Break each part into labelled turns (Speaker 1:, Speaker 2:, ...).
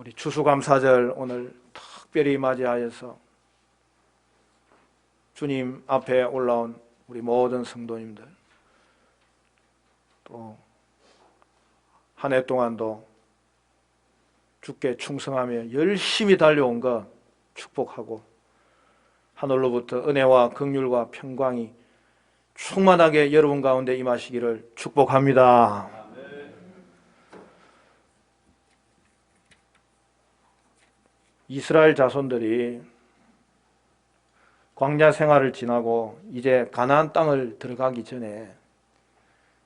Speaker 1: 우리 추수감사절 오늘 특별히 맞이하여서 주님 앞에 올라온 우리 모든 성도님들, 또 한 해 동안도 주께 충성하며 열심히 달려온 것 축복하고, 하늘로부터 은혜와 긍휼과 평강이 충만하게 여러분 가운데 임하시기를 축복합니다. 이스라엘 자손들이 광야 생활을 지나고 이제 가나안 땅을 들어가기 전에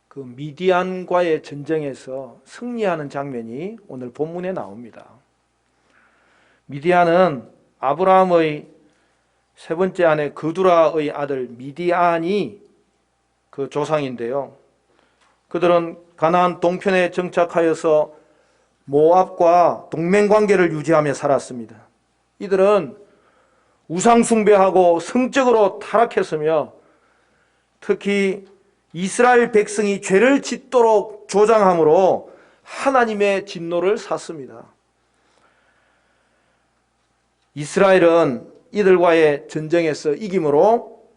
Speaker 1: 그 미디안과의 전쟁에서 승리하는 장면이 오늘 본문에 나옵니다. 미디안은 아브라함의 세 번째 아내 그두라의 아들 미디안이 그 조상인데요. 그들은 가나안 동편에 정착하여서 모압과 동맹관계를 유지하며 살았습니다. 이들은 우상숭배하고 성적으로 타락했으며 특히 이스라엘 백성이 죄를 짓도록 조장함으로 하나님의 진노를 샀습니다. 이스라엘은 이들과의 전쟁에서 이김으로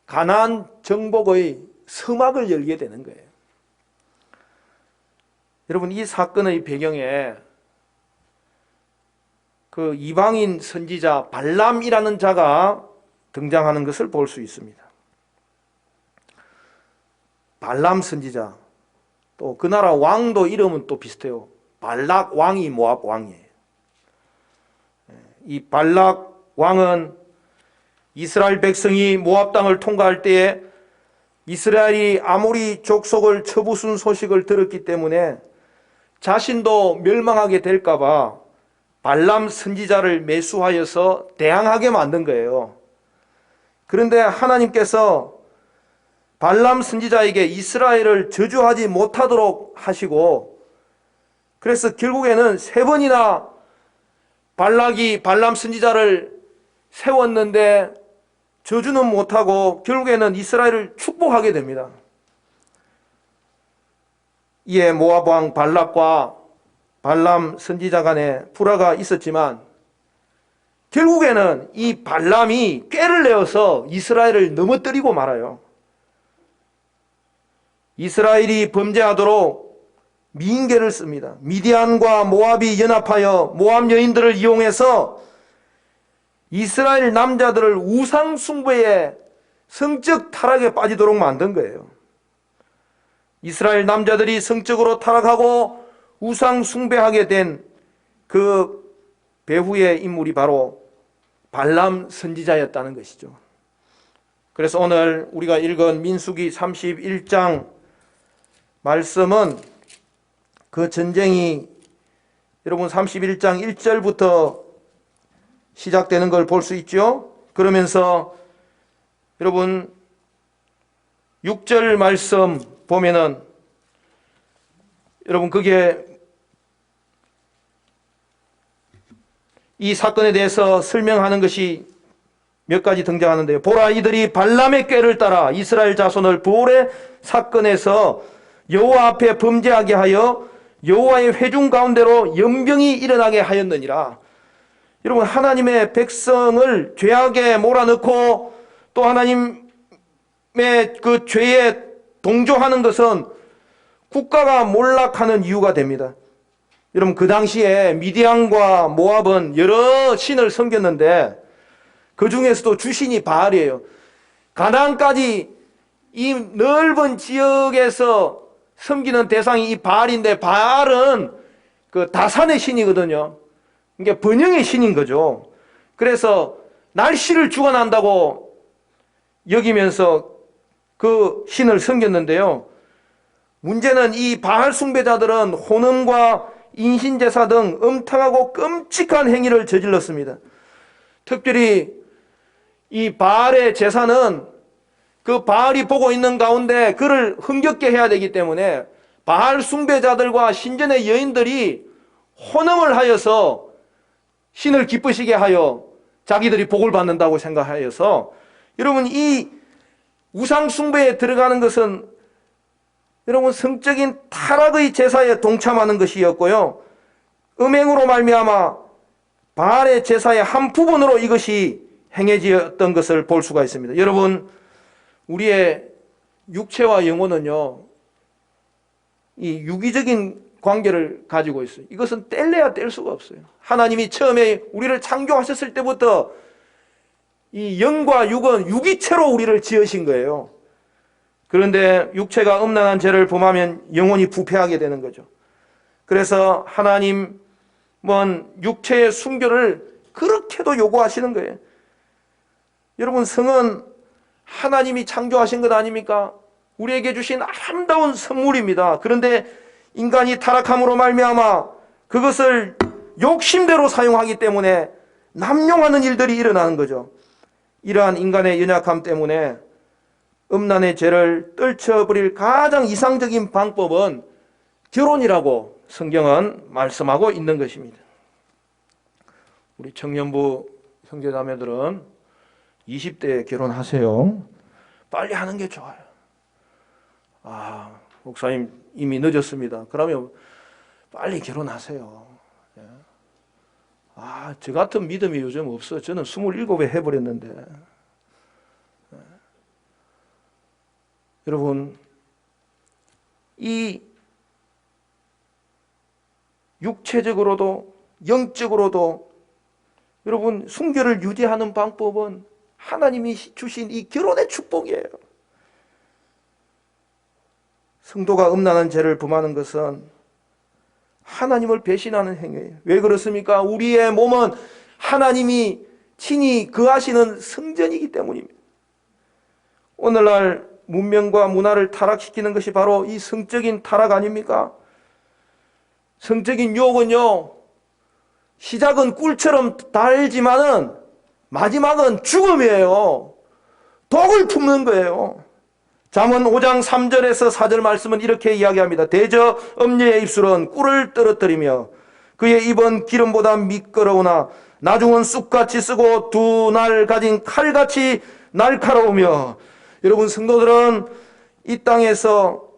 Speaker 1: 가나안 정복의 서막을 열게 되는 거예요. 여러분, 이 사건의 배경에 그 이방인 선지자 발람이라는 자가 등장하는 것을 볼 수 있습니다. 발람 선지자, 또 그 나라 왕도 이름은 또 비슷해요. 발락 왕이 모압 왕이에요. 이 발락 왕은 이스라엘 백성이 모압 땅을 통과할 때에 이스라엘이 아모리 족속을 쳐부순 소식을 들었기 때문에 자신도 멸망하게 될까봐 발람 선지자를 매수하여서 대항하게 만든 거예요. 그런데 하나님께서 발람 선지자에게 이스라엘을 저주하지 못하도록 하시고, 그래서 결국에는 세 번이나 발락이 발람 선지자를 세웠는데 저주는 못하고 결국에는 이스라엘을 축복하게 됩니다. 이에 모압 왕 발락과 발람 선지자 간에 불화가 있었지만 결국에는 이 발람이 꾀를 내어서 이스라엘을 넘어뜨리고 말아요. 이스라엘이 범죄하도록 미인계를 씁니다. 미디안과 모압이 연합하여 모압 여인들을 이용해서 이스라엘 남자들을 우상 숭배에 성적 타락에 빠지도록 만든 거예요. 이스라엘 남자들이 성적으로 타락하고 우상 숭배하게 된 그 배후의 인물이 바로 발람 선지자였다는 것이죠. 그래서 오늘 우리가 읽은 민수기 31장 말씀은 그 전쟁이 여러분 31장 1절부터 시작되는 걸 볼 수 있죠. 그러면서 여러분 6절 말씀 보면은 여러분 그게 이 사건에 대해서 설명하는 것이 몇 가지 등장하는데요. 보라, 이들이 발람의 꾀를 따라 이스라엘 자손을 부올의 사건에서 여호와 앞에 범죄하게 하여 여호와의 회중 가운데로 연병이 일어나게 하였느니라. 여러분, 하나님의 백성을 죄악에 몰아넣고 또 하나님의 그 죄에 동조하는 것은 국가가 몰락하는 이유가 됩니다. 여러분, 그 당시에 미디안과 모압은 여러 신을 섬겼는데 그 중에서도 주신이 바알이에요. 가나안까지 이 넓은 지역에서 섬기는 대상이 이 바알인데, 바알은 그 다산의 신이거든요. 그러니까 번영의 신인 거죠. 그래서 날씨를 주관한다고 여기면서 그 신을 섬겼는데요. 문제는 이 바알 숭배자들은 혼음과 인신제사 등 음탕하고 끔찍한 행위를 저질렀습니다. 특별히 이 바알의 제사는 그 바알이 보고 있는 가운데 그를 흥겹게 해야 되기 때문에 바알 숭배자들과 신전의 여인들이 혼음을 하여서 신을 기쁘시게 하여 자기들이 복을 받는다고 생각하여서, 여러분, 이 우상 숭배에 들어가는 것은 여러분 성적인 타락의 제사에 동참하는 것이었고요. 음행으로 말미암아 바알의 제사의 한 부분으로 이것이 행해지었던 것을 볼 수가 있습니다. 여러분, 우리의 육체와 영혼은요, 이 유기적인 관계를 가지고 있어요. 이것은 뗄래야 뗄 수가 없어요. 하나님이 처음에 우리를 창조하셨을 때부터 이 영과 육은 유기체로 우리를 지으신 거예요. 그런데 육체가 음란한 죄를 범하면 영혼이 부패하게 되는 거죠. 그래서 하나님은 육체의 순결을 그렇게도 요구하시는 거예요. 여러분, 성은 하나님이 창조하신 것 아닙니까? 우리에게 주신 아름다운 선물입니다. 그런데 인간이 타락함으로 말미암아 그것을 욕심대로 사용하기 때문에 남용하는 일들이 일어나는 거죠. 이러한 인간의 연약함 때문에 음란의 죄를 떨쳐버릴 가장 이상적인 방법은 결혼이라고 성경은 말씀하고 있는 것입니다. 우리 청년부 형제자매들은 20대에 결혼하세요. 빨리 하는 게 좋아요. 목사님 이미 늦었습니다. 그러면 빨리 결혼하세요. 저 같은 믿음이 요즘 없어. 저는 27에 해버렸는데. 여러분, 이 육체적으로도 영적으로도 여러분 순결을 유지하는 방법은 하나님이 주신 이 결혼의 축복이에요. 성도가 음란한 죄를 범하는 것은 하나님을 배신하는 행위예요. 왜 그렇습니까? 우리의 몸은 하나님이 친히 거하시는 성전이기 때문입니다. 오늘날 문명과 문화를 타락시키는 것이 바로 이 성적인 타락 아닙니까? 성적인 유혹은요, 시작은 꿀처럼 달지만은 마지막은 죽음이에요. 독을 품는 거예요. 잠언 5장 3절에서 4절 말씀은 이렇게 이야기합니다. 대저 엄녀의 입술은 꿀을 떨어뜨리며 그의 입은 기름보다 미끄러우나 나중은 쑥같이 쓰고 두 날 가진 칼같이 날카로우며. 여러분, 성도들은 이 땅에서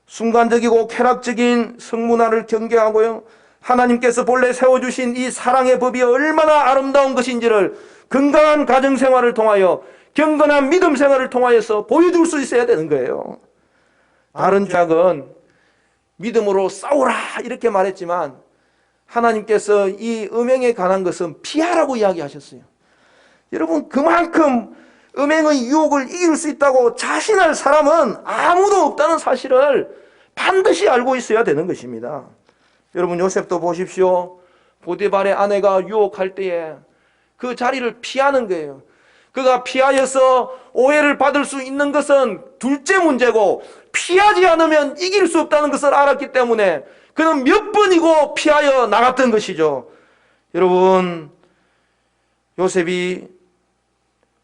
Speaker 1: 순간적이고 쾌락적인 성문화를 경계하고요, 하나님께서 본래 세워주신 이 사랑의 법이 얼마나 아름다운 것인지를 건강한 가정생활을 통하여 경건한 믿음 생활을 통하여서 보여줄 수 있어야 되는 거예요. 다른 죄악은 믿음으로 싸우라 이렇게 말했지만 하나님께서 이 음행에 관한 것은 피하라고 이야기하셨어요. 여러분, 그만큼 음행의 유혹을 이길 수 있다고 자신할 사람은 아무도 없다는 사실을 반드시 알고 있어야 되는 것입니다. 여러분, 요셉도 보십시오. 보디발의 아내가 유혹할 때에 그 자리를 피하는 거예요. 그가 피하여서 오해를 받을 수 있는 것은 둘째 문제고, 피하지 않으면 이길 수 없다는 것을 알았기 때문에 그는 몇 번이고 피하여 나갔던 것이죠. 여러분, 요셉이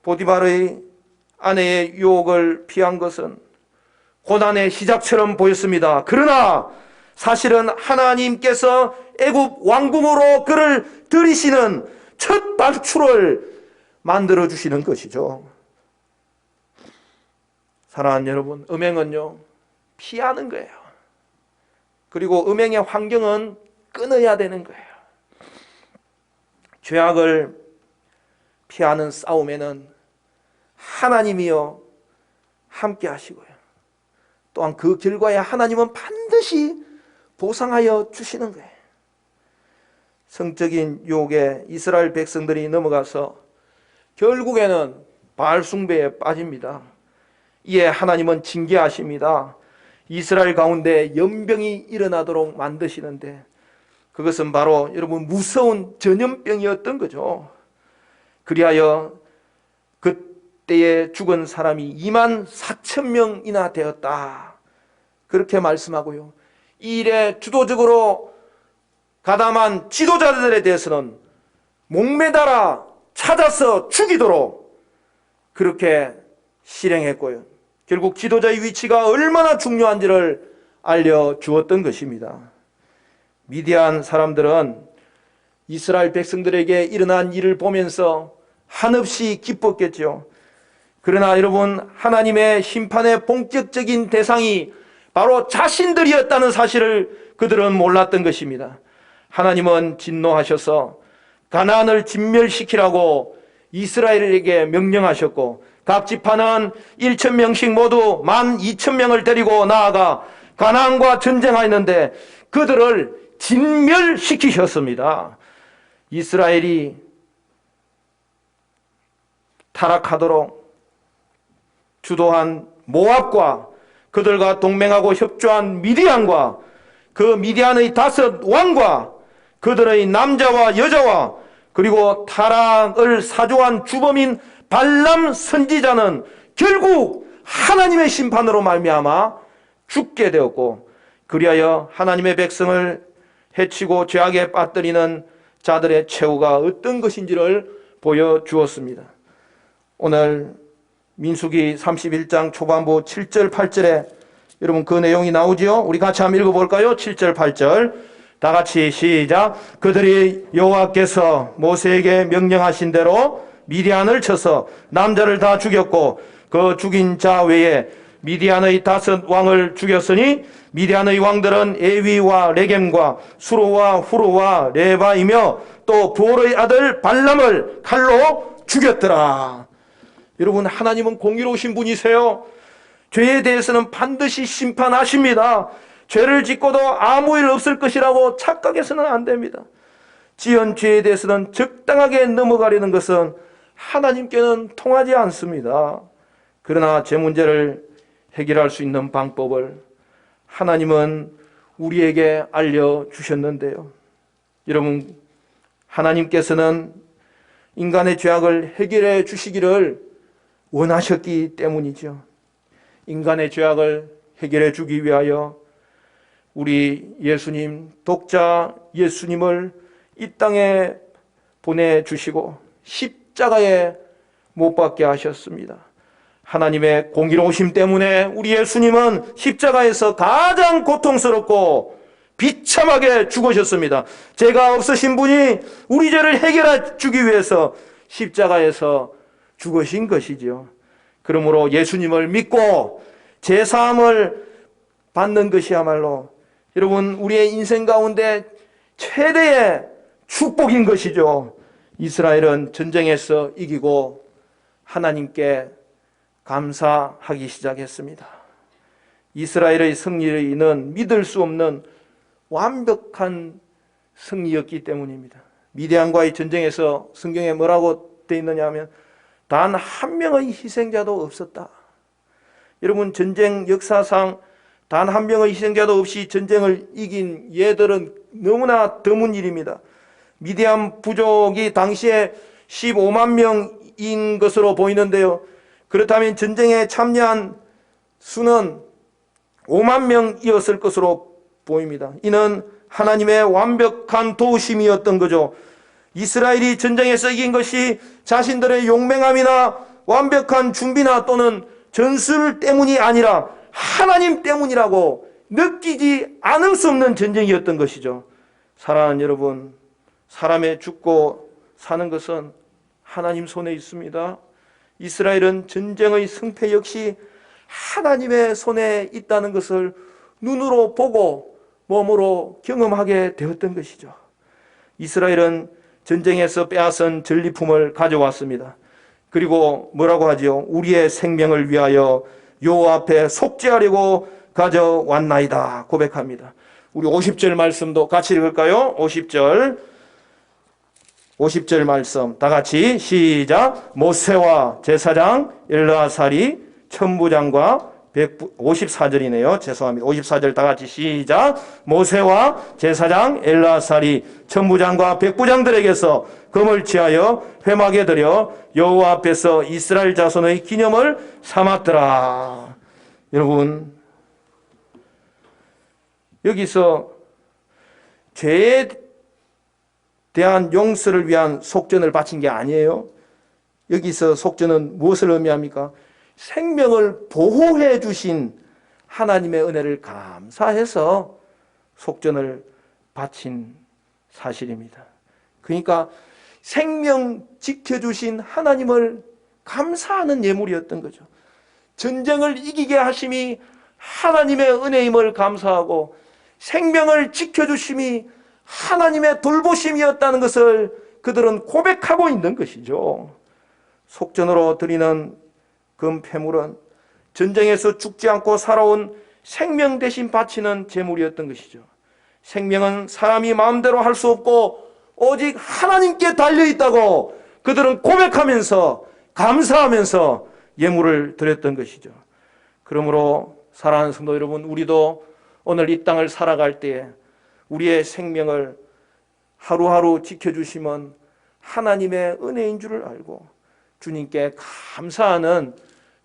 Speaker 1: 보디발의 아내의 유혹을 피한 것은 고난의 시작처럼 보였습니다. 그러나 사실은 하나님께서 애굽 왕궁으로 그를 들이시는 첫 발출을 만들어 주시는 것이죠. 사랑하는 여러분, 음행은요, 피하는 거예요. 그리고 음행의 환경은 끊어야 되는 거예요. 죄악을 피하는 싸움에는 하나님이요 함께 하시고요, 또한 그 결과에 하나님은 반드시 보상하여 주시는 거예요. 성적인 유혹에 이스라엘 백성들이 넘어가서 결국에는 바알 숭배에 빠집니다. 이에 하나님은 징계하십니다. 이스라엘 가운데 연병이 일어나도록 만드시는데 그것은 바로 여러분 무서운 전염병이었던 거죠. 그리하여 그때에 죽은 사람이 24,000명이나 되었다, 그렇게 말씀하고요, 이 일에 주도적으로 가담한 지도자들에 대해서는 목매달아 찾아서 죽이도록 그렇게 실행했고요, 결국 지도자의 위치가 얼마나 중요한지를 알려주었던 것입니다. 미디안 사람들은 이스라엘 백성들에게 일어난 일을 보면서 한없이 기뻤겠죠. 그러나 여러분, 하나님의 심판의 본격적인 대상이 바로 자신들이었다는 사실을 그들은 몰랐던 것입니다. 하나님은 진노하셔서 가나안을 진멸시키라고 이스라엘에게 명령하셨고 각 지파는 1,000명씩 모두 12,000명을 데리고 나아가 가나안과 전쟁하였는데 그들을 진멸시키셨습니다. 이스라엘이 타락하도록 주도한 모압과 그들과 동맹하고 협조한 미디안과 그 미디안의 5 왕과 그들의 남자와 여자와 그리고 타락을 사주한 주범인 발람 선지자는 결국 하나님의 심판으로 말미암아 죽게 되었고 그리하여 하나님의 백성을 해치고 죄악에 빠뜨리는 자들의 최후가 어떤 것인지를 보여주었습니다. 오늘 민수기 31장 초반부 7절 8절에 여러분 그 내용이 나오지요? 우리 같이 한번 읽어볼까요? 7절 8절 다 같이 시작. 그들이 여호와께서 모세에게 명령하신 대로 미디안을 쳐서 남자를 다 죽였고 그 죽인 자 외에 미디안의 5 왕을 죽였으니 미디안의 왕들은 에위와 레겜과 수로와 후로와 레바이며 또 부올의 아들 발람을 칼로 죽였더라. 여러분 하나님은 공의로우신 분이세요. 죄에 대해서는 반드시 심판하십니다. 죄를 짓고도 아무 일 없을 것이라고 착각해서는 안 됩니다. 지은 죄에 대해서는 적당하게 넘어가려는 것은 하나님께는 통하지 않습니다. 그러나 제 문제를 해결할 수 있는 방법을 하나님은 우리에게 알려주셨는데요. 여러분 하나님께서는 인간의 죄악을 해결해 주시기를 원하셨기 때문이죠. 인간의 죄악을 해결해 주기 위하여 우리 예수님, 독자 예수님을 이 땅에 보내주시고 십자가에 못 박게 하셨습니다. 하나님의 공의로우심 때문에 우리 예수님은 십자가에서 가장 고통스럽고 비참하게 죽으셨습니다. 죄가 없으신 분이 우리 죄를 해결해 주기 위해서 십자가에서 죽으신 것이죠. 그러므로 예수님을 믿고 제사함을 받는 것이야말로 여러분 우리의 인생 가운데 최대의 축복인 것이죠. 이스라엘은 전쟁에서 이기고 하나님께 감사하기 시작했습니다. 이스라엘의 승리는 믿을 수 없는 완벽한 승리였기 때문입니다. 미디안과의 전쟁에서 성경에 뭐라고 되어 있느냐 하면 단 한 명의 희생자도 없었다. 여러분 전쟁 역사상 단 한 명의 희생자도 없이 전쟁을 이긴 예들은 너무나 드문 일입니다. 미디안 부족이 당시에 15만 명인 것으로 보이는데요. 그렇다면 전쟁에 참여한 수는 5만 명이었을 것으로 보입니다. 이는 하나님의 완벽한 도우심이었던 거죠. 이스라엘이 전쟁에서 이긴 것이 자신들의 용맹함이나 완벽한 준비나 또는 전술 때문이 아니라 하나님 때문이라고 느끼지 않을 수 없는 전쟁이었던 것이죠. 사랑하는 여러분, 사람의 죽고 사는 것은 하나님 손에 있습니다. 이스라엘은 전쟁의 승패 역시 하나님의 손에 있다는 것을 눈으로 보고 몸으로 경험하게 되었던 것이죠. 이스라엘은 전쟁에서 빼앗은 전리품을 가져왔습니다. 그리고 뭐라고 하지요? 우리의 생명을 위하여 여호와 앞에 속죄하려고 가져왔나이다 고백합니다. 우리 50절 말씀도 같이 읽을까요? 50절 말씀 다 같이 시작. 모세와 제사장 엘르아살이 천부장과 54절이네요. 죄송합니다. 54절 다 같이 시작. 모세와 제사장 엘르아살이 천부장과 백부장들에게서 금을 취하여 회막에 들여 여호와 앞에서 이스라엘 자손의 기념을 삼았더라. 여러분 여기서 죄에 대한 용서를 위한 속전을 바친 게 아니에요. 여기서 속전은 무엇을 의미합니까? 생명을 보호해 주신 하나님의 은혜를 감사해서 속전을 바친 사실입니다. 그러니까 생명 지켜주신 하나님을 감사하는 예물이었던 거죠. 전쟁을 이기게 하심이 하나님의 은혜임을 감사하고 생명을 지켜주심이 하나님의 돌보심이었다는 것을 그들은 고백하고 있는 것이죠. 속전으로 드리는 금폐물은 전쟁에서 죽지 않고 살아온 생명 대신 바치는 제물이었던 것이죠. 생명은 사람이 마음대로 할 수 없고 오직 하나님께 달려있다고 그들은 고백하면서 감사하면서 예물을 드렸던 것이죠. 그러므로 사랑하는 성도 여러분, 우리도 오늘 이 땅을 살아갈 때에 우리의 생명을 하루하루 지켜주시면 하나님의 은혜인 줄을 알고 주님께 감사하는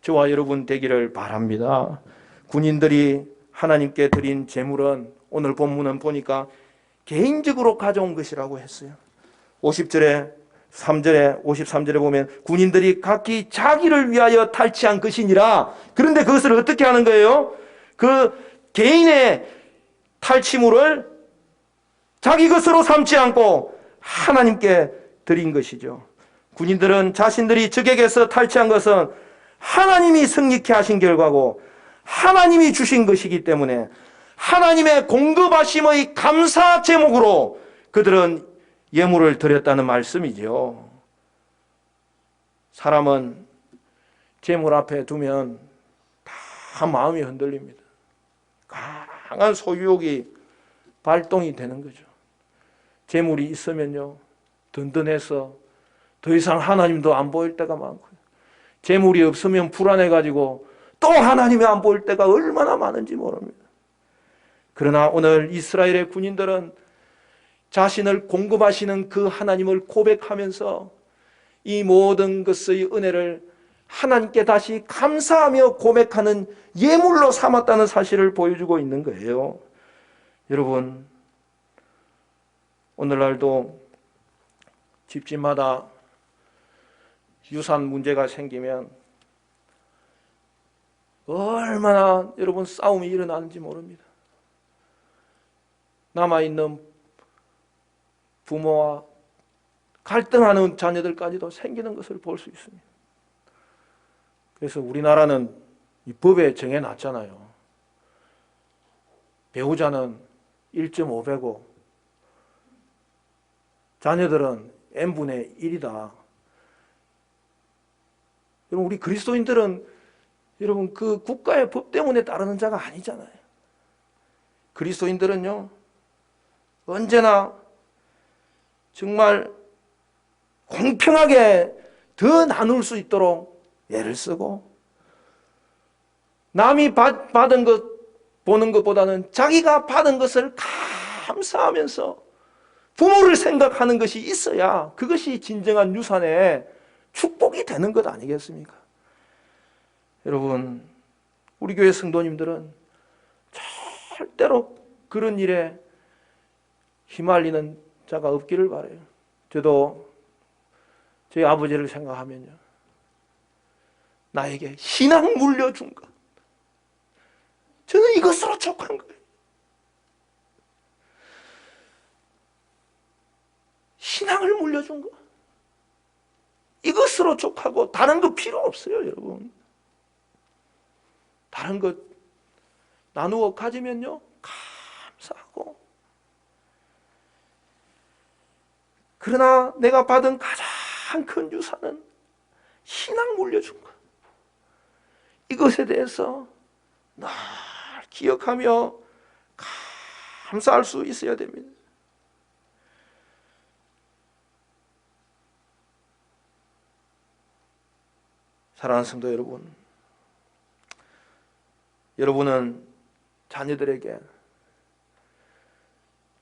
Speaker 1: 저와 여러분 되기를 바랍니다. 군인들이 하나님께 드린 제물은 오늘 본문은 보니까 개인적으로 가져온 것이라고 했어요. 50절에 3절에 53절에 보면 군인들이 각기 자기를 위하여 탈취한 것이니라. 그런데 그것을 어떻게 하는 거예요? 그 개인의 탈취물을 자기 것으로 삼지 않고 하나님께 드린 것이죠. 군인들은 자신들이 적에게서 탈취한 것은 하나님이 승리케 하신 결과고 하나님이 주신 것이기 때문에 하나님의 공급하심의 감사 제목으로 그들은 예물을 드렸다는 말씀이죠. 사람은 제물 앞에 두면 다 마음이 흔들립니다. 강한 소유욕이 발동이 되는 거죠. 제물이 있으면요, 든든해서 더 이상 하나님도 안 보일 때가 많고요. 제물이 없으면 불안해가지고 또 하나님이 안 보일 때가 얼마나 많은지 모릅니다. 그러나 오늘 이스라엘의 군인들은 자신을 공급하시는 그 하나님을 고백하면서 이 모든 것의 은혜를 하나님께 다시 감사하며 고백하는 예물로 삼았다는 사실을 보여주고 있는 거예요. 여러분, 오늘날도 집집마다 유산 문제가 생기면 얼마나 여러분 싸움이 일어나는지 모릅니다. 남아있는 부모와 갈등하는 자녀들까지도 생기는 것을 볼 수 있습니다. 그래서 우리나라는 이 법에 정해놨잖아요. 배우자는 1.5배고 자녀들은 n분의 1이다. 여러분, 우리 그리스도인들은 여러분 그 국가의 법 때문에 따르는 자가 아니잖아요. 그리스도인들은요, 언제나 정말 공평하게 더 나눌 수 있도록 애를 쓰고 남이 받은 것 보는 것보다는 자기가 받은 것을 감사하면서 부모를 생각하는 것이 있어야 그것이 진정한 유산의 축복이 되는 것 아니겠습니까? 여러분, 우리 교회 성도님들은 절대로 그런 일에 휘말리는 자가 없기를 바라요. 저도 저희 아버지를 생각하면요, 나에게 신앙 물려준 것, 저는 이것으로 족한 거예요. 신앙을 물려준 것, 이것으로 족하고 다른 거 필요 없어요. 여러분, 다른 것 나누어 가지면요 감사하고, 그러나 내가 받은 가장 큰 유산은 신앙 물려준 것, 이것에 대해서 늘 기억하며 감사할 수 있어야 됩니다. 사랑하는 성도 여러분, 여러분은 자녀들에게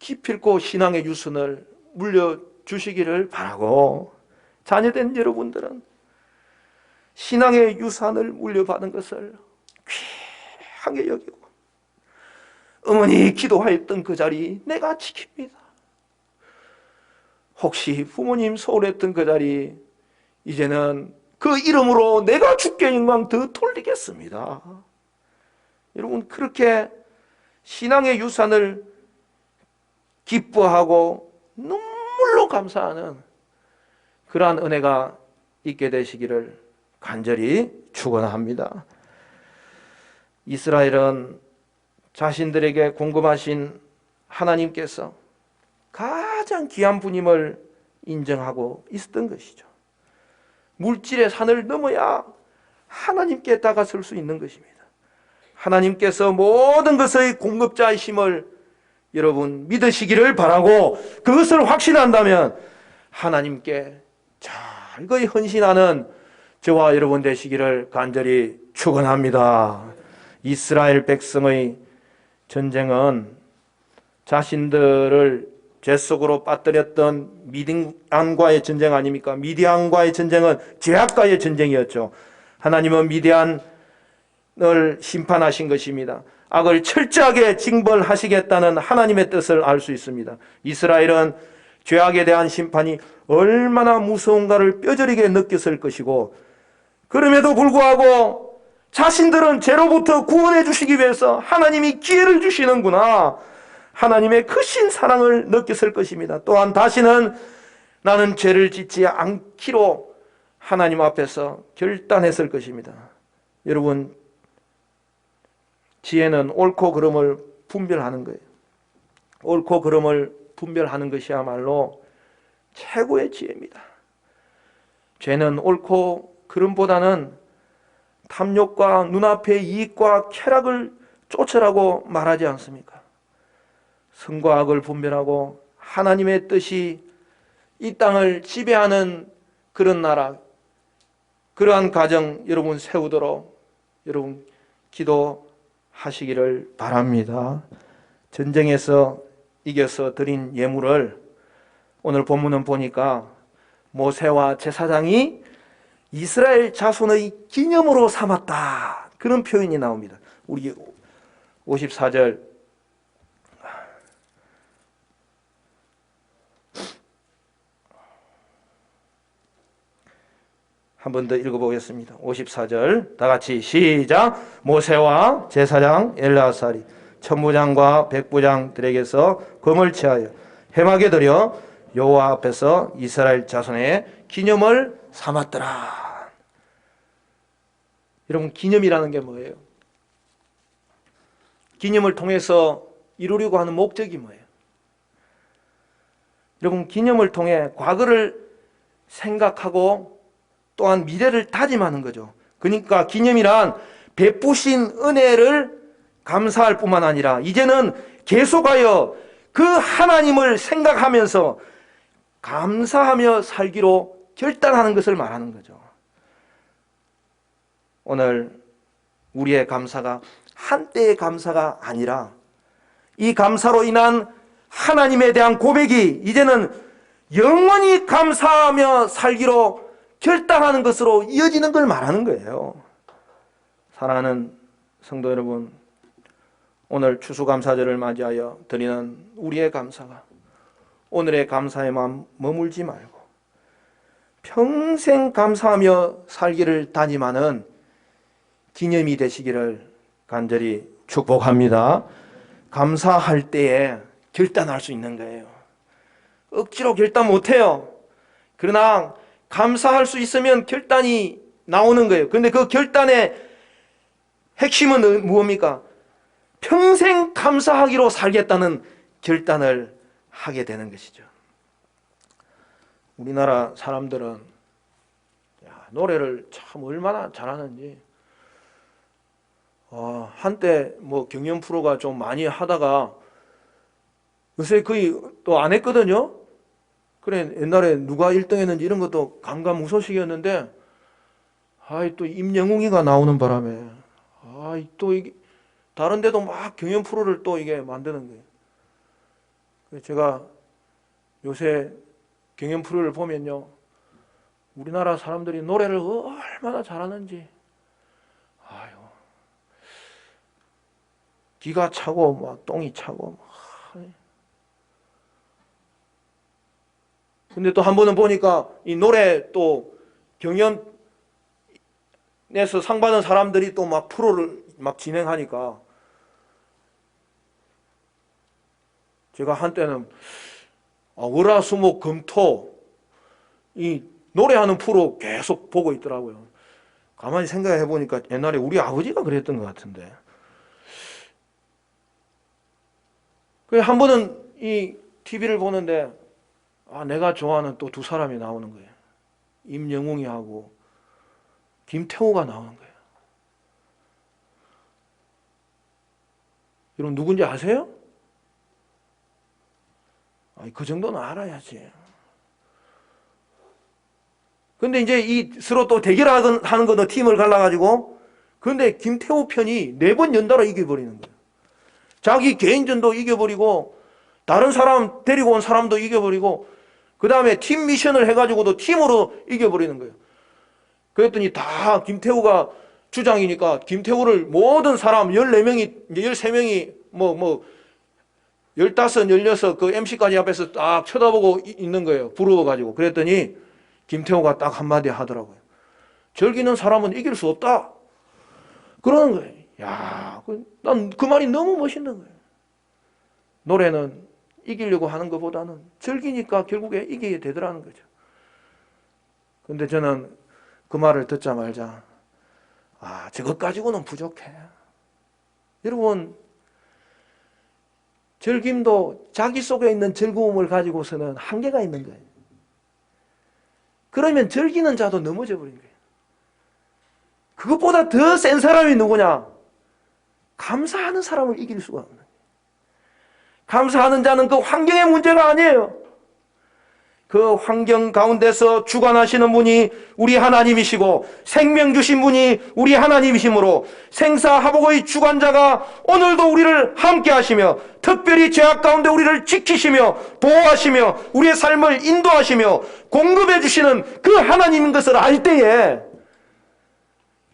Speaker 1: 기필코 신앙의 유산을 물려주시기를 바라고, 자녀된 여러분들은 신앙의 유산을 물려받은 것을 귀하게 여기고 어머니 기도하였던 그 자리 내가 지킵니다. 혹시 부모님 소홀했던 그 자리 이제는 그 이름으로 내가 주께 영광 더 돌리겠습니다. 여러분, 그렇게 신앙의 유산을 기뻐하고 눈물로 감사하는 그러한 은혜가 있게 되시기를 간절히 축원합니다. 이스라엘은 자신들에게 공급하신 하나님께서 가장 귀한 분임을 인정하고 있었던 것이죠. 물질의 산을 넘어야 하나님께 다가설 수 있는 것입니다. 하나님께서 모든 것의 공급자이심을 여러분 믿으시기를 바라고, 그것을 확신한다면 하나님께 절거히 헌신하는 저와 여러분 되시기를 간절히 축원합니다. 이스라엘 백성의 전쟁은 자신들을 죄 속으로 빠뜨렸던 미디안과의 전쟁 아닙니까? 미디안과의 전쟁은 죄악과의 전쟁이었죠. 하나님은 미디안을 심판하신 것입니다. 악을 철저하게 징벌하시겠다는 하나님의 뜻을 알 수 있습니다. 이스라엘은 죄악에 대한 심판이 얼마나 무서운가를 뼈저리게 느꼈을 것이고, 그럼에도 불구하고 자신들은 죄로부터 구원해 주시기 위해서 하나님이 기회를 주시는구나, 하나님의 크신 사랑을 느꼈을 것입니다. 또한 다시는 나는 죄를 짓지 않기로 하나님 앞에서 결단했을 것입니다. 여러분, 지혜는 옳고 그름을 분별하는 거예요. 옳고 그름을 분별하는 것이야말로 최고의 지혜입니다. 죄는 옳고 그름보다는 탐욕과 눈앞의 이익과 쾌락을 쫓으라고 말하지 않습니까? 선과 악을 분별하고 하나님의 뜻이 이 땅을 지배하는 그런 나라, 그러한 가정 여러분 세우도록 여러분 기도하시기를 바랍니다. 전쟁에서 이겨서 드린 예물을 오늘 본문은 보니까 모세와 제사장이 이스라엘 자손의 기념으로 삼았다, 그런 표현이 나옵니다. 우리 54절 한 번 더 읽어보겠습니다. 54절 다 같이 시작. 모세와 제사장 엘르아살이 천부장과 백부장들에게서 금을 취하여 회막에 들여 여호와 앞에서 이스라엘 자손의 기념을 삼았더라. 여러분, 기념이라는 게 뭐예요? 기념을 통해서 이루려고 하는 목적이 뭐예요? 여러분, 기념을 통해 과거를 생각하고 또한 미래를 다짐하는 거죠. 그러니까 기념이란 베푸신 은혜를 감사할 뿐만 아니라 이제는 계속하여 그 하나님을 생각하면서 감사하며 살기로 결단하는 것을 말하는 거죠. 오늘 우리의 감사가 한때의 감사가 아니라 이 감사로 인한 하나님에 대한 고백이 이제는 영원히 감사하며 살기로 결단하는 것으로 이어지는 걸 말하는 거예요. 사랑하는 성도 여러분, 오늘 추수감사절을 맞이하여 드리는 우리의 감사가 오늘의 감사에만 머물지 말고 평생 감사하며 살기를 다짐하는 기념이 되시기를 간절히 축복합니다. 감사할 때에 결단할 수 있는 거예요. 억지로 결단 못해요. 그러나 감사할 수 있으면 결단이 나오는 거예요. 그런데 그 결단의 핵심은 무엇입니까? 평생 감사하기로 살겠다는 결단을 하게 되는 것이죠. 우리나라 사람들은 노래를 참 얼마나 잘하는지, 한때 뭐 경연 프로가 좀 많이 하다가 요새 거의 또 안 했거든요. 그래, 옛날에 누가 1등 했는지 이런 것도 감감무소식이었는데, 또 임영웅이가 나오는 바람에, 또 이게, 다른 데도 막 경연 프로를 또 이게 만드는 거예요. 제가 요새 경연 프로를 보면요, 우리나라 사람들이 노래를 얼마나 잘하는지, 기가 차고, 막 똥이 차고, 근데 또 한 번은 보니까 이 노래 또 경연에서 상 받은 사람들이 또 막 프로를 막 진행하니까 제가 한때는 월화수목 금토 이 노래하는 프로 계속 보고 있더라고요. 가만히 생각해 보니까 옛날에 우리 아버지가 그랬던 것 같은데. 그래, 한 번은 이 TV를 보는데 내가 좋아하는 또 두 사람이 나오는 거예요. 임영웅이하고 김태호가 나오는 거예요. 여러분 누군지 아세요? 그 정도는 알아야지. 근데 이제 서로 또 대결하는 거는 팀을 갈라가지고, 근데 김태호 편이 4번 연달아 이겨버리는 거예요. 자기 개인전도 이겨버리고, 다른 사람 데리고 온 사람도 이겨버리고, 그 다음에 팀 미션을 해가지고도 팀으로 이겨버리는 거예요. 그랬더니 다 김태호가 주장이니까 김태호를 모든 사람 14명이, 13명이, 15, 16, 그 MC까지 앞에서 딱 쳐다보고 있는 거예요. 부러워가지고. 그랬더니 김태호가 딱 한마디 하더라고요. 즐기는 사람은 이길 수 없다. 그러는 거예요. 야, 난 그 말이 너무 멋있는 거예요. 노래는 이기려고 하는 것보다는 즐기니까 결국에 이기게 되더라는 거죠. 근데 저는 그 말을 듣자마자 저것 가지고는 부족해. 여러분, 즐김도 자기 속에 있는 즐거움을 가지고서는 한계가 있는 거예요. 그러면 즐기는 자도 넘어져 버린 거예요. 그것보다 더 센 사람이 누구냐? 감사하는 사람을 이길 수가 없는 거예요. 감사하는 자는 그 환경의 문제가 아니에요. 그 환경 가운데서 주관하시는 분이 우리 하나님이시고 생명 주신 분이 우리 하나님이시므로 생사화복의 주관자가 오늘도 우리를 함께 하시며 특별히 죄악 가운데 우리를 지키시며 보호하시며 우리의 삶을 인도하시며 공급해 주시는 그 하나님인 것을 알 때에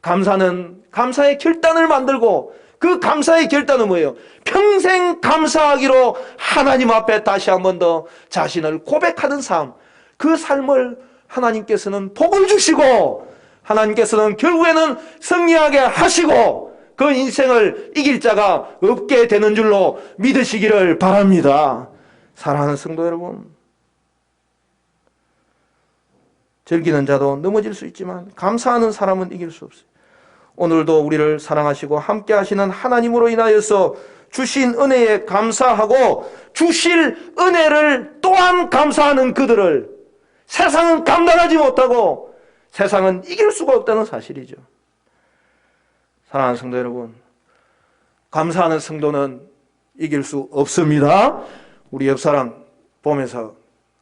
Speaker 1: 감사는 감사의 결단을 만들고, 그 감사의 결단은 뭐예요? 평생 감사하기로 하나님 앞에 다시 한 번 더 자신을 고백하는 삶. 그 삶을 하나님께서는 복을 주시고 하나님께서는 결국에는 승리하게 하시고 그 인생을 이길 자가 없게 되는 줄로 믿으시기를 바랍니다. 사랑하는 성도 여러분, 즐기는 자도 넘어질 수 있지만 감사하는 사람은 이길 수 없어요. 오늘도 우리를 사랑하시고 함께 하시는 하나님으로 인하여서 주신 은혜에 감사하고 주실 은혜를 또한 감사하는 그들을 세상은 감당하지 못하고 세상은 이길 수가 없다는 사실이죠. 사랑하는 성도 여러분, 감사하는 성도는 이길 수 없습니다. 우리 옆 사람 보면서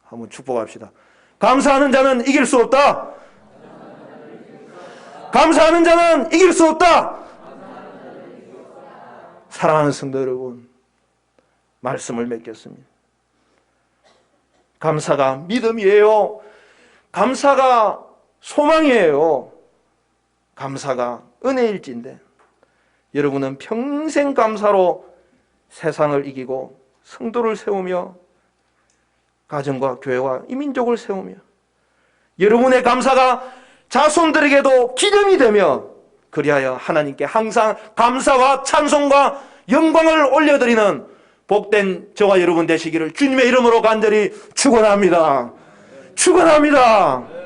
Speaker 1: 한번 축복합시다. 감사하는 자는 이길 수 없다. 감사하는 자는 이길 수 없다. 사랑하는 성도 여러분, 말씀을 맺겠습니다. 감사가 믿음이에요. 감사가 소망이에요. 감사가 은혜일진데 여러분은 평생 감사로 세상을 이기고 성도를 세우며 가정과 교회와 이민족을 세우며 여러분의 감사가 자손들에게도 기름이 되며 그리하여 하나님께 항상 감사와 찬송과 영광을 올려드리는 복된 저와 여러분 되시기를 주님의 이름으로 간절히 축원합니다. 축원합니다.